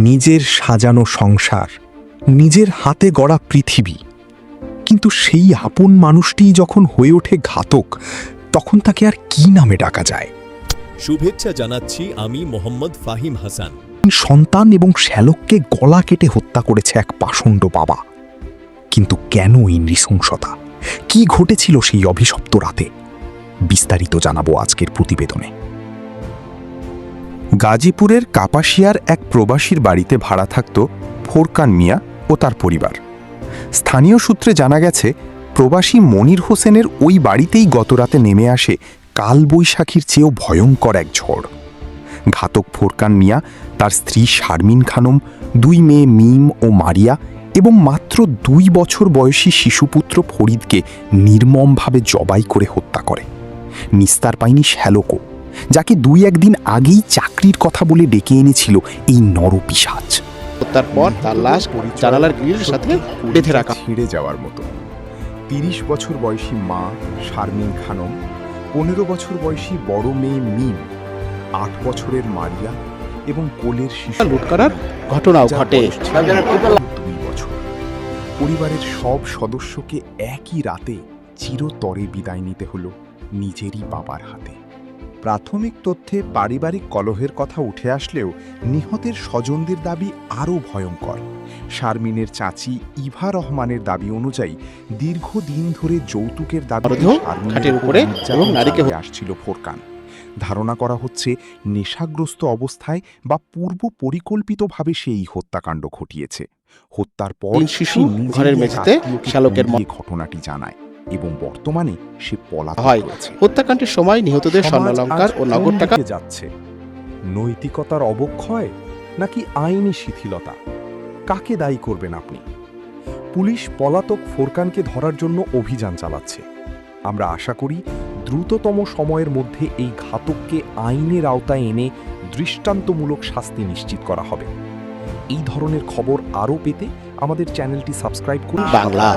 নিজের সাজানো সংসার, নিজের হাতে গড়া পৃথিবী, কিন্তু সেই আপন মানুষটিই যখন হয়ে ওঠে ঘাতক, তখন তাকে আর কি নামে ডাকা যায়? শুভেচ্ছা জানাচ্ছি, আমি মোহাম্মদ ফাহিম হাসান। সন্তান এবং শ্যালককে গলা কেটে হত্যা করেছে এক পাষণ্ড বাবা। কিন্তু কেন এই নৃশংসতা? কি ঘটেছিল সেই অভিশপ্ত রাতে? বিস্তারিত জানাবো আজকের প্রতিবেদনে। গাজীপুরের কাপাসিয়ার এক প্রবাসীর বাড়িতে ভাড়া থাকত ফোরকান মিয়া ও তার পরিবার। স্থানীয় সূত্রে জানা গেছে, প্রবাসী মনির হোসেনের ওই বাড়িতেই গতরাতে নেমে আসে কালবৈশাখীর চেয়েও ভয়ঙ্কর এক ঝড়। ঘাতক ফোরকান মিয়া তার স্ত্রী শারমিন খানম, 2 মেয়ে মিম ও মারিয়া এবং মাত্র 2 বছর বয়সী শিশুপুত্র ফরিদকে নির্মমভাবে জবাই করে হত্যা করে। নিস্তার পায়নি শ্যালকও, যাকে 2-1 দিন আগেই চাকরির কথা বলে ডেকে এনেছিল এই নরপিশাচ। হত্যার পর তার লাশ জানালার গ্রিলের সাথে বেঁধে রাখা। ছিঁড়ে যাওয়ার মতো 30 বছর বয়সী মা শারমিন খানম, 15 বছর বয়সী বড় মেয়ে মিম, 8 বছরের মারিয়া এবং কোলের শিশু লুট করার ঘটনাও ঘটে। 2 বছর। পরিবারের সব সদস্যকে একই রাতে চিরতরে বিদায় নিতে হলো নিজেরই বাবার হাতে। প্রাথমিক তথ্যে পারিবারিক কলহের কথা উঠে আসলেও নিহতের স্বজনদের দাবি আরও ভয়ঙ্কর। শারমিনের চাচি ইভা রহমানের দাবি অনুযায়ী দীর্ঘদিন ধরে যৌতুকের দাবি খাটের উপরে এবং নারীকে আসছিল ফোরকান। ধারণা করা হচ্ছে নেশাগ্রস্ত অবস্থায় বা পূর্ব পরিকল্পিতভাবে সেই হত্যাকাণ্ড ঘটিয়েছে। হত্যার পর শিশু ঘরের মেঝেতে শ্যালকের ঘটনাটি জানায় এবং বর্তমানে সে পলাতক হয়। রয়েছে। হত্যাকাণ্ডের সময় নিহতদের স্বর্ণালংকার ও নগদ টাকা যাচ্ছে। নৈতিকতার অবক্ষয় নাকি আইনি শিথিলতা? কাকে দায়ী করবেন আপনি? পুলিশ পলাতক ফোরকানকে ধরার জন্য অভিযান চালাচ্ছে। আমরা আশা করি দ্রুততম সময়ের মধ্যে এই ঘাতককে আইনের আওতায় এনে দৃষ্টান্তমূলক শাস্তি নিশ্চিত করা হবে। এই ধরনের খবর আরও পেতে আমাদের চ্যানেলটি সাবস্ক্রাইব করুন। বাংলা।